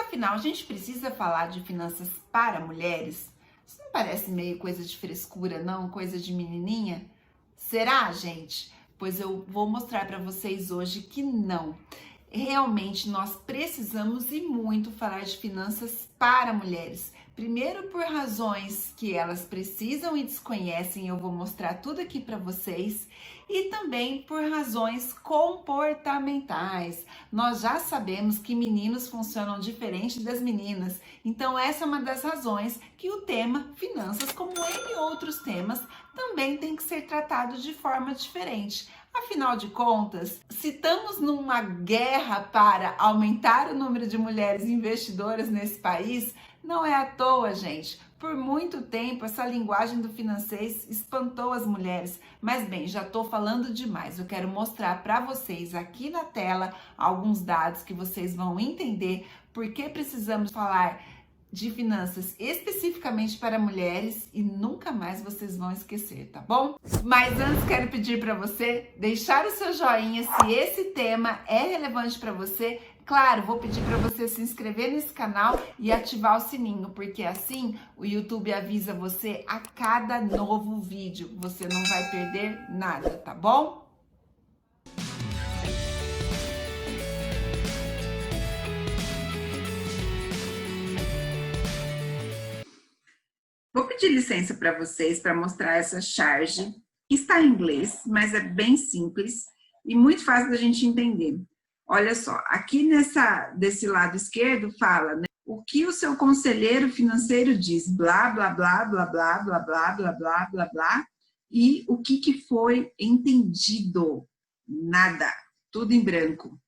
Afinal, a gente precisa falar de finanças para mulheres? Isso não parece meio coisa de frescura, não? Coisa de menininha? Será, gente? Pois eu vou mostrar para vocês hoje que não. Realmente nós precisamos e muito falar de finanças para mulheres. Primeiro por razões que elas precisam e desconhecem, eu vou mostrar tudo aqui para vocês, e também por razões comportamentais. Nós já sabemos que meninos funcionam diferente das meninas, então essa é uma das razões que o tema finanças, como N outros temas, também tem que ser tratado de forma diferente. Afinal de contas, se estamos numa guerra para aumentar o número de mulheres investidoras nesse país, não é à toa, gente. Por muito tempo, essa linguagem do financeiro espantou as mulheres. Mas bem, já estou falando demais. Eu quero mostrar para vocês aqui na tela alguns dados que vocês vão entender por que precisamos falar de finanças especificamente para mulheres e nunca mais vocês vão esquecer, tá bom? Mas antes quero pedir para você deixar o seu joinha se esse tema é relevante para você. Claro, vou pedir para você se inscrever nesse canal e ativar o sininho, porque assim o YouTube avisa você a cada novo vídeo. Você não vai perder nada, tá bom? Vou pedir licença para vocês para mostrar essa charge. Está em inglês, mas é bem simples e muito fácil da gente entender. Olha só, aqui desse lado esquerdo fala, né, o que o seu conselheiro financeiro diz, blá, blá, blá, blá, blá, blá, blá, blá, blá, blá, blá, e o que foi entendido? Nada, tudo em branco.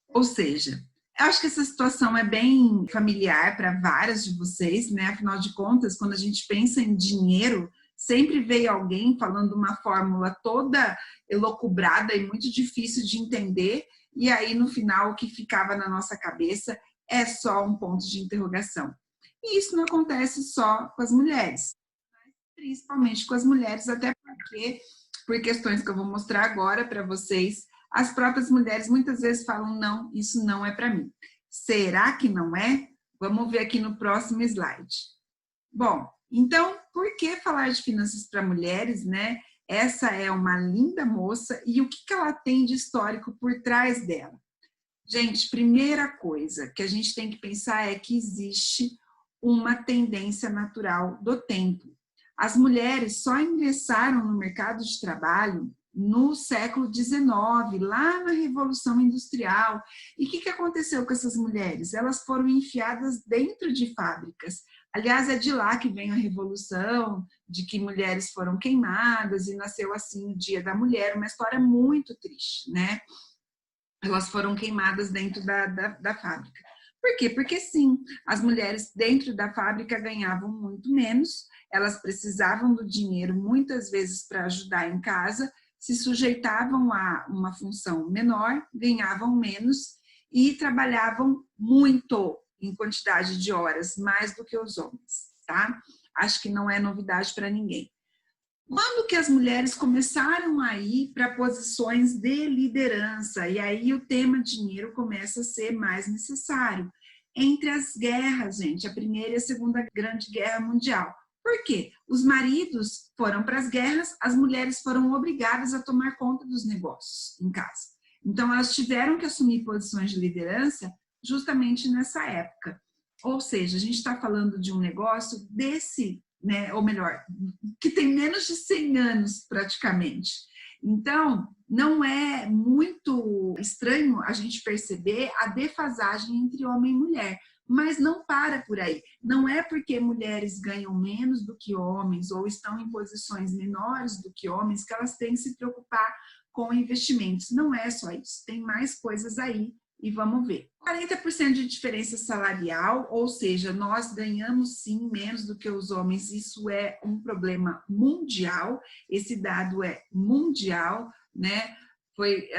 Ou seja, eu acho que essa situação é bem familiar para várias de vocês, né? Afinal de contas, quando a gente pensa em dinheiro, sempre veio alguém falando uma fórmula toda elucubrada e muito difícil de entender, e aí no final o que ficava na nossa cabeça é só um ponto de interrogação. E isso não acontece só com as mulheres, principalmente com as mulheres, até porque, por questões que eu vou mostrar agora para vocês, as próprias mulheres muitas vezes falam, não, isso não é para mim. Será que não é? Vamos ver aqui no próximo slide. Bom, então, por que falar de finanças para mulheres, né? Essa é uma linda moça e o que ela tem de histórico por trás dela? Gente, primeira coisa que a gente tem que pensar é que existe uma tendência natural do tempo. As mulheres só ingressaram no mercado de trabalho no século XIX, lá na Revolução Industrial. E o que aconteceu com essas mulheres? Elas foram enfiadas dentro de fábricas. Aliás, é de lá que vem a Revolução, de que mulheres foram queimadas e nasceu assim o Dia da Mulher, uma história muito triste, né? Elas foram queimadas dentro da fábrica. Por quê? Porque sim, as mulheres dentro da fábrica ganhavam muito menos, elas precisavam do dinheiro muitas vezes para ajudar em casa, se sujeitavam a uma função menor, ganhavam menos e trabalhavam muito em quantidade de horas, mais do que os homens, tá? Acho que não é novidade para ninguém. Quando que as mulheres começaram a ir para posições de liderança, e aí o tema dinheiro começa a ser mais necessário. Entre as guerras, gente, a Primeira e a Segunda Grande Guerra Mundial. Por quê? Os maridos foram para as guerras, as mulheres foram obrigadas a tomar conta dos negócios em casa. Então, elas tiveram que assumir posições de liderança justamente nessa época. Ou seja, a gente está falando de um negócio desse, né, ou melhor, que tem menos de 100 anos praticamente. Então, não é muito estranho a gente perceber a defasagem entre homem e mulher, mas não para por aí. Não é porque mulheres ganham menos do que homens ou estão em posições menores do que homens que elas têm que se preocupar com investimentos. Não é só isso, tem mais coisas aí. E vamos ver. 40% de diferença salarial, ou seja, nós ganhamos sim menos do que os homens, isso é um problema mundial, esse dado é mundial, né? Foi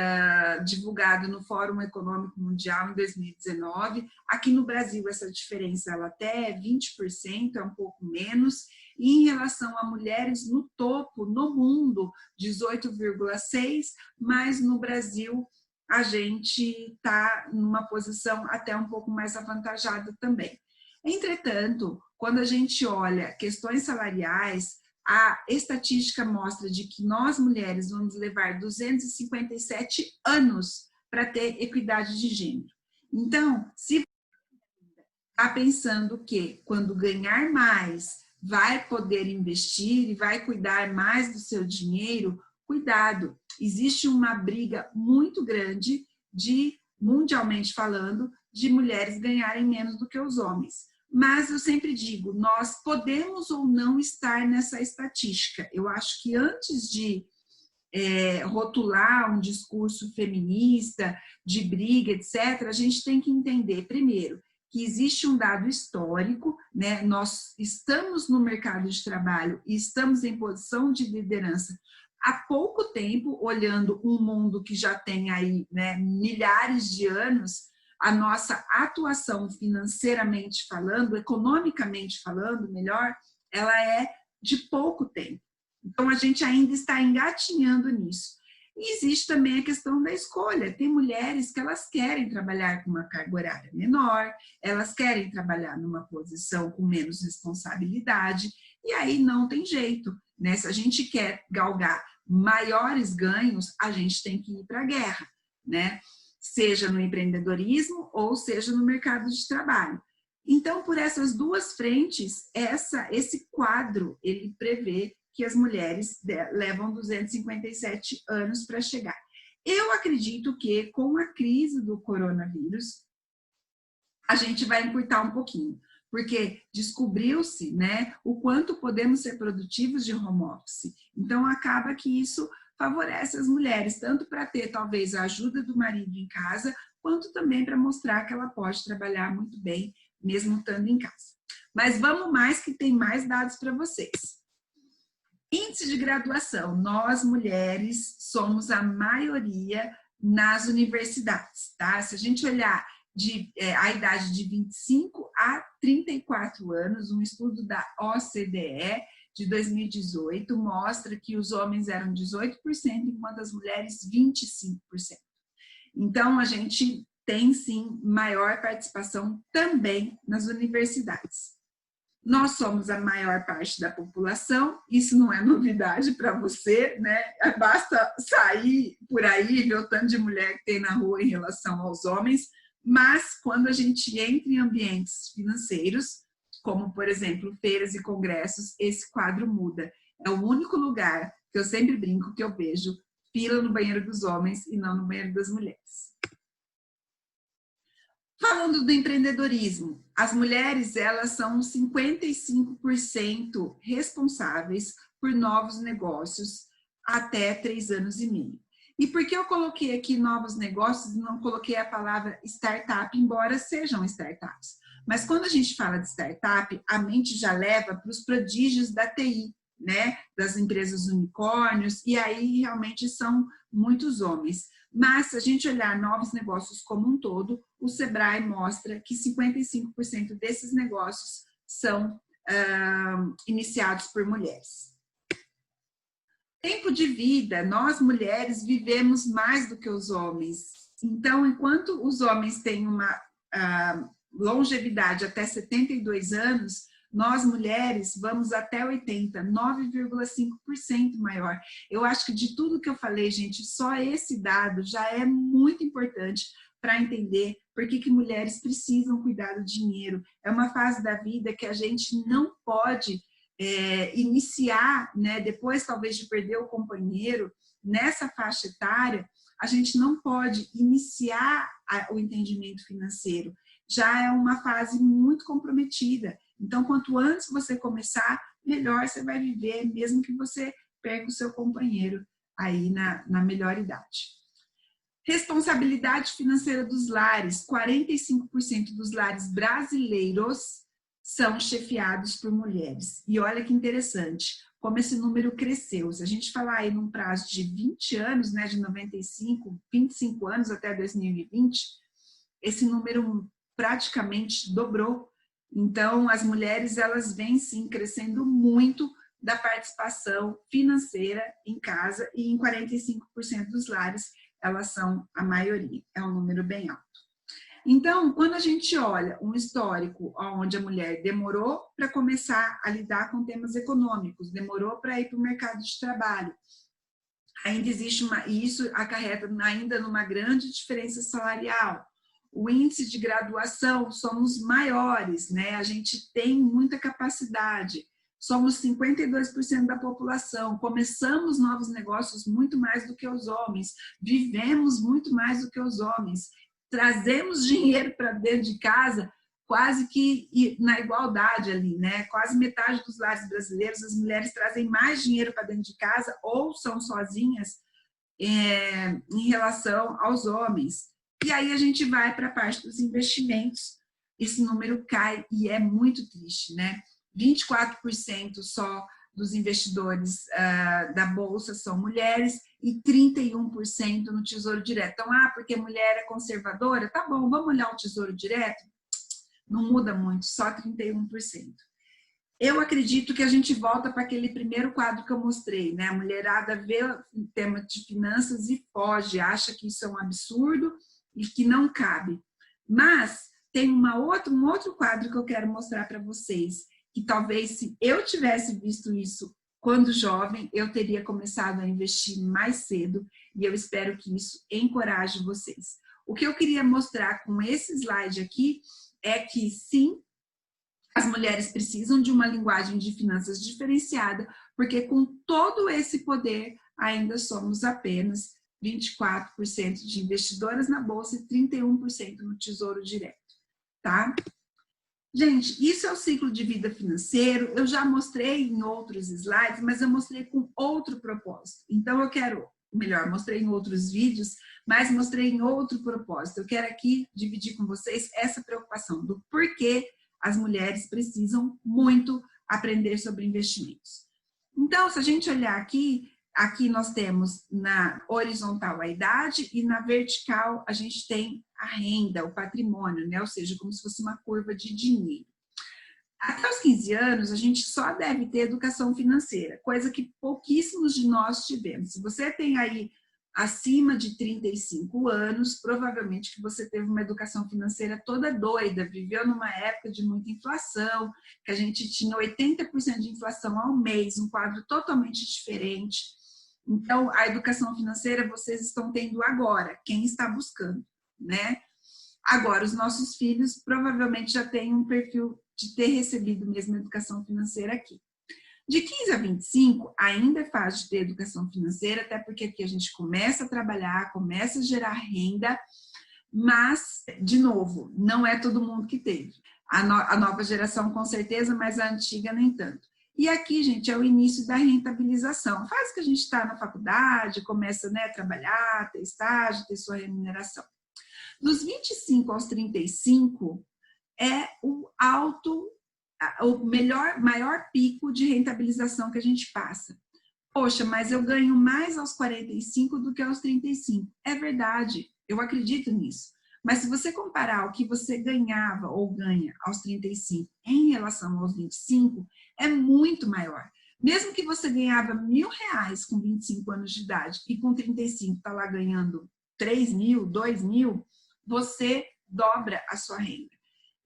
divulgado no Fórum Econômico Mundial em 2019. Aqui no Brasil essa diferença ela até é 20%, é um pouco menos, e em relação a mulheres no topo, no mundo, 18,6%, mas no Brasil a gente está numa posição até um pouco mais avantajada também. Entretanto, quando a gente olha questões salariais, a estatística mostra de que nós, mulheres, vamos levar 257 anos para ter equidade de gênero. Então, se está pensando que quando ganhar mais, vai poder investir e vai cuidar mais do seu dinheiro, cuidado. Existe uma briga muito grande mundialmente falando, de mulheres ganharem menos do que os homens. Mas eu sempre digo, nós podemos ou não estar nessa estatística. Eu acho que antes de rotular um discurso feminista, de briga, etc., a gente tem que entender, primeiro, que existe um dado histórico, né? Nós estamos no mercado de trabalho e estamos em posição de liderança há pouco tempo, olhando um mundo que já tem aí, né, milhares de anos. A nossa atuação financeiramente falando, economicamente falando, melhor, ela é de pouco tempo. Então, a gente ainda está engatinhando nisso. E existe também a questão da escolha. Tem mulheres que elas querem trabalhar com uma carga horária menor, elas querem trabalhar numa posição com menos responsabilidade, e aí não tem jeito, né? Se a gente quer galgar maiores ganhos, a gente tem que ir para a guerra, né? Seja no empreendedorismo ou seja no mercado de trabalho. Então, por essas duas frentes, esse quadro, ele prevê que as mulheres levam 257 anos para chegar. Eu acredito que com a crise do coronavírus, a gente vai encurtar um pouquinho, porque descobriu-se, né, o quanto podemos ser produtivos de home office. Então, acaba que isso favorece as mulheres, tanto para ter, talvez, a ajuda do marido em casa, quanto também para mostrar que ela pode trabalhar muito bem, mesmo estando em casa. Mas vamos mais, que tem mais dados para vocês. Índice de graduação. Nós, mulheres, somos a maioria nas universidades, tá? Se a gente olhar a idade de 25 a 34 anos, um estudo da OCDE de 2018 mostra que os homens eram 18%, enquanto as mulheres 25%. Então, a gente tem, sim, maior participação também nas universidades. Nós somos a maior parte da população, isso não é novidade para você, né? Basta sair por aí e ver o tanto de mulher que tem na rua em relação aos homens, mas quando a gente entra em ambientes financeiros, como, por exemplo, feiras e congressos, esse quadro muda. É o único lugar que eu sempre brinco que eu vejo fila no banheiro dos homens e não no banheiro das mulheres. Falando do empreendedorismo, as mulheres, elas são 55% responsáveis por novos negócios até 3 anos e meio. E por que eu coloquei aqui novos negócios e não coloquei a palavra startup, embora sejam startups? Mas quando a gente fala de startup, a mente já leva para os prodígios da TI, né? Das empresas unicórnios, e aí realmente são muitos homens. Mas, se a gente olhar novos negócios como um todo, o Sebrae mostra que 55% desses negócios são iniciados por mulheres. Tempo de vida, nós mulheres vivemos mais do que os homens. Então, enquanto os homens têm uma longevidade até 72 anos, nós mulheres vamos até 80, 9,5% maior. Eu acho que de tudo que eu falei, gente, só esse dado já é muito importante para entender por que mulheres precisam cuidar do dinheiro. É uma fase da vida que a gente não pode iniciar, né, depois talvez de perder o companheiro, nessa faixa etária, a gente não pode iniciar o entendimento financeiro. Já é uma fase muito comprometida. Então, quanto antes você começar, melhor você vai viver, mesmo que você perca o seu companheiro aí na melhor idade. Responsabilidade financeira dos lares. 45% dos lares brasileiros são chefiados por mulheres. E olha que interessante, como esse número cresceu. Se a gente falar aí num prazo de 20 anos, né, de 25 anos até 2020, esse número praticamente dobrou. Então, as mulheres, elas vêm sim crescendo muito da participação financeira em casa, e em 45% dos lares elas são a maioria, é um número bem alto. Então, quando a gente olha um histórico onde a mulher demorou para começar a lidar com temas econômicos, demorou para ir para o mercado de trabalho, ainda existe e isso acarreta ainda numa grande diferença salarial. O índice de graduação somos maiores, né? A gente tem muita capacidade. Somos 52% da população, começamos novos negócios muito mais do que os homens, vivemos muito mais do que os homens, trazemos dinheiro para dentro de casa quase que na igualdade ali, né? Quase metade dos lares brasileiros, as mulheres trazem mais dinheiro para dentro de casa ou são sozinhas em relação aos homens. E aí a gente vai para a parte dos investimentos, esse número cai e é muito triste, né? 24% só dos investidores da Bolsa são mulheres e 31% no Tesouro Direto. Então, porque mulher é conservadora? Tá bom, vamos olhar o Tesouro Direto? Não muda muito, só 31%. Eu acredito que a gente volta para aquele primeiro quadro que eu mostrei, né? A mulherada vê o tema de finanças e foge, acha que isso é um absurdo e que não cabe. Mas tem um outro quadro que eu quero mostrar para vocês, que talvez se eu tivesse visto isso quando jovem, eu teria começado a investir mais cedo e eu espero que isso encoraje vocês. O que eu queria mostrar com esse slide aqui é que sim, as mulheres precisam de uma linguagem de finanças diferenciada, porque com todo esse poder ainda somos apenas 24% de investidoras na Bolsa e 31% no Tesouro Direto, tá? Gente, isso é o ciclo de vida financeiro. Eu já mostrei em outros slides, mas eu mostrei com outro propósito. Então, mostrei em outros vídeos, mas mostrei em outro propósito. Eu quero aqui dividir com vocês essa preocupação do porquê as mulheres precisam muito aprender sobre investimentos. Então, se a gente olhar aqui nós temos na horizontal a idade e na vertical a gente tem a renda, o patrimônio, né? Ou seja, como se fosse uma curva de dinheiro. Até os 15 anos, a gente só deve ter educação financeira, coisa que pouquíssimos de nós tivemos. Se você tem aí acima de 35 anos, provavelmente que você teve uma educação financeira toda doida, viveu numa época de muita inflação, que a gente tinha 80% de inflação ao mês, um quadro totalmente diferente. Então, a educação financeira vocês estão tendo agora, quem está buscando, né? Agora, os nossos filhos provavelmente já têm um perfil de ter recebido mesmo a educação financeira aqui. De 15 a 25, ainda é fácil de ter educação financeira, até porque aqui a gente começa a trabalhar, começa a gerar renda, mas, de novo, não é todo mundo que teve. A nova geração com certeza, mas a antiga nem tanto. E aqui, gente, é o início da rentabilização. Faz que a gente está na faculdade, começa, né, a trabalhar, ter estágio, ter sua remuneração. Dos 25 aos 35 é o maior pico de rentabilização que a gente passa. Poxa, mas eu ganho mais aos 45 do que aos 35. É verdade, eu acredito nisso. Mas se você comparar o que você ganhava ou ganha aos 35 em relação aos 25, é muito maior. Mesmo que você ganhava R$1.000 com 25 anos de idade e com 35 está lá ganhando 3.000, 2.000, você dobra a sua renda.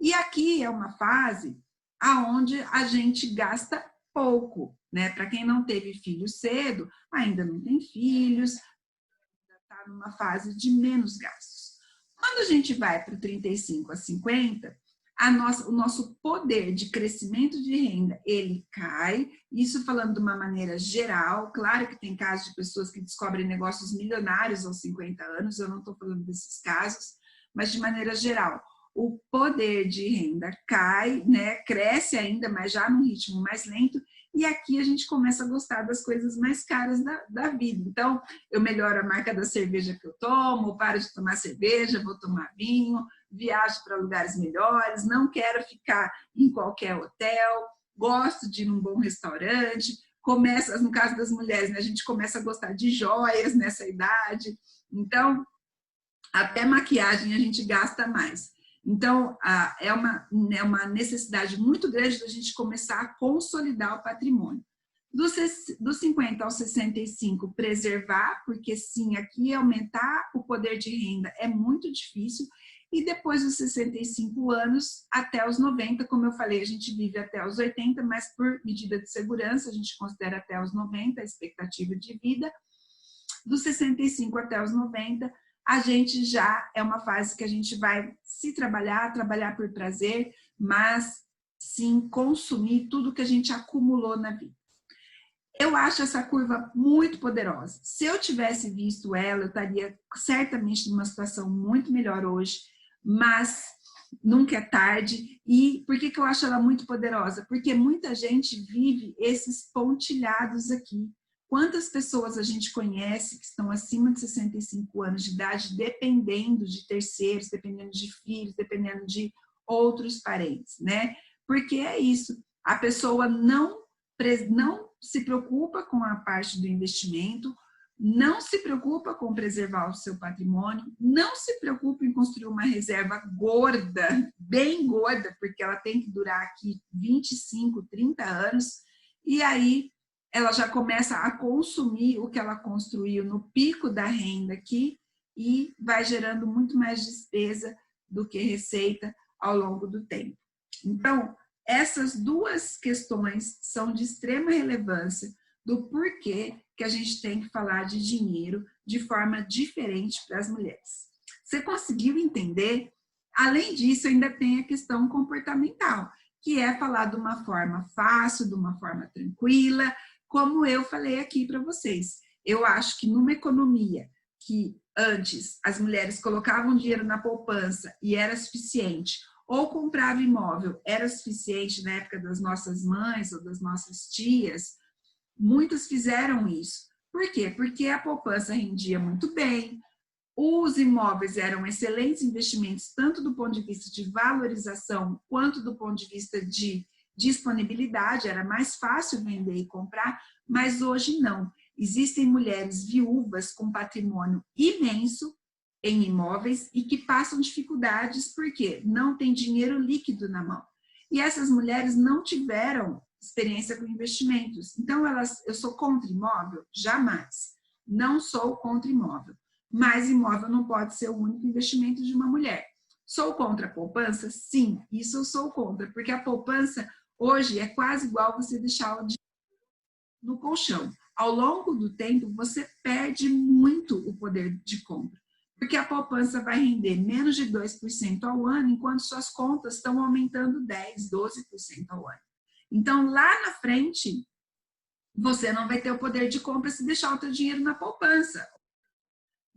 E aqui é uma fase aonde a gente gasta pouco, né? Para quem não teve filhos cedo, ainda não tem filhos, está numa fase de menos gastos. Quando a gente vai para 35 a 50, o nosso poder de crescimento de renda, ele cai, isso falando de uma maneira geral. Claro que tem casos de pessoas que descobrem negócios milionários aos 50 anos, eu não estou falando desses casos, mas de maneira geral, o poder de renda cai, né? Cresce ainda, mas já num ritmo mais lento, e aqui a gente começa a gostar das coisas mais caras da vida. Então, eu melhoro a marca da cerveja que eu tomo, paro de tomar cerveja, vou tomar vinho, viajo para lugares melhores, não quero ficar em qualquer hotel, gosto de ir num bom restaurante, no caso das mulheres, né, a gente começa a gostar de joias nessa idade, então, até maquiagem a gente gasta mais. Então, é uma necessidade muito grande da gente começar a consolidar o patrimônio. Dos 50 aos 65, preservar, porque sim, aqui aumentar o poder de renda é muito difícil. E depois dos 65 anos até os 90, como eu falei, a gente vive até os 80, mas por medida de segurança, a gente considera até os 90 a expectativa de vida. Dos 65 até os 90, a gente já é uma fase que a gente vai se trabalhar por prazer, mas sim consumir tudo que a gente acumulou na vida. Eu acho essa curva muito poderosa. Se eu tivesse visto ela, eu estaria certamente numa situação muito melhor hoje, mas nunca é tarde. E por que eu acho ela muito poderosa? Porque muita gente vive esses pontilhados aqui. Quantas pessoas a gente conhece que estão acima de 65 anos de idade, dependendo de terceiros, dependendo de filhos, dependendo de outros parentes, né? Porque é isso, a pessoa não se preocupa com a parte do investimento, não se preocupa com preservar o seu patrimônio, não se preocupa em construir uma reserva gorda, bem gorda, porque ela tem que durar aqui 25, 30 anos, e aí ela já começa a consumir o que ela construiu no pico da renda aqui e vai gerando muito mais despesa do que receita ao longo do tempo. Então, essas duas questões são de extrema relevância do porquê que a gente tem que falar de dinheiro de forma diferente para as mulheres. Você conseguiu entender? Além disso, ainda tem a questão comportamental, que é falar de uma forma fácil, de uma forma tranquila, como eu falei aqui para vocês. Eu acho que numa economia que antes as mulheres colocavam dinheiro na poupança e era suficiente, ou comprava imóvel, era suficiente na época das nossas mães ou das nossas tias, muitas fizeram isso. Por quê? Porque a poupança rendia muito bem, os imóveis eram excelentes investimentos, tanto do ponto de vista de valorização, quanto do ponto de vista de disponibilidade, era mais fácil vender e comprar, mas hoje não. Existem mulheres viúvas com patrimônio imenso em imóveis e que passam dificuldades porque não tem dinheiro líquido na mão. E essas mulheres não tiveram experiência com investimentos. Então, eu sou contra imóvel? Jamais. Não sou contra imóvel. Mas imóvel não pode ser o único investimento de uma mulher. Sou contra a poupança? Sim, isso eu sou contra, porque a poupança hoje é quase igual você deixar o dinheiro no colchão. Ao longo do tempo, você perde muito o poder de compra, porque a poupança vai render menos de 2% ao ano, enquanto suas contas estão aumentando 10%, 12% ao ano. Então, lá na frente, você não vai ter o poder de compra se deixar o seu dinheiro na poupança.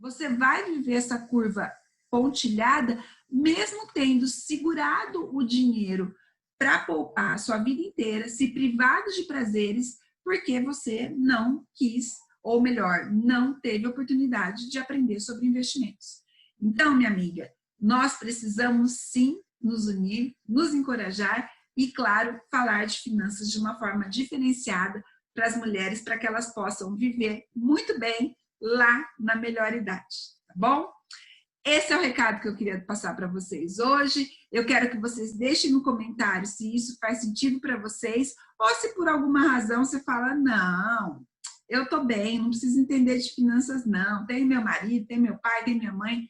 Você vai viver essa curva pontilhada, mesmo tendo segurado o dinheiro para poupar a sua vida inteira, se privado de prazeres, porque você não quis, ou melhor, não teve oportunidade de aprender sobre investimentos. Então, minha amiga, nós precisamos sim nos unir, nos encorajar e, claro, falar de finanças de uma forma diferenciada para as mulheres, para que elas possam viver muito bem lá na melhor idade, tá bom? Esse é o recado que eu queria passar para vocês hoje. Eu quero que vocês deixem no comentário se isso faz sentido para vocês ou se por alguma razão você fala, não, eu tô bem, não preciso entender de finanças não, tem meu marido, tem meu pai, tem minha mãe.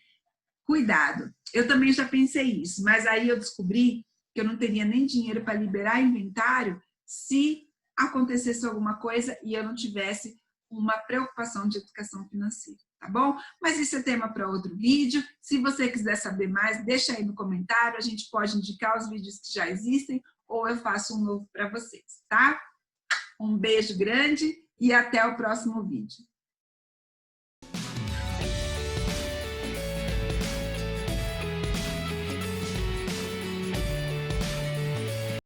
Cuidado, eu também já pensei isso, mas aí eu descobri que eu não teria nem dinheiro para liberar inventário se acontecesse alguma coisa e eu não tivesse uma preocupação de educação financeira, tá bom? Mas isso é tema para outro vídeo. Se você quiser saber mais, deixa aí no comentário, a gente pode indicar os vídeos que já existem ou eu faço um novo para vocês, tá? Um beijo grande e até o próximo vídeo.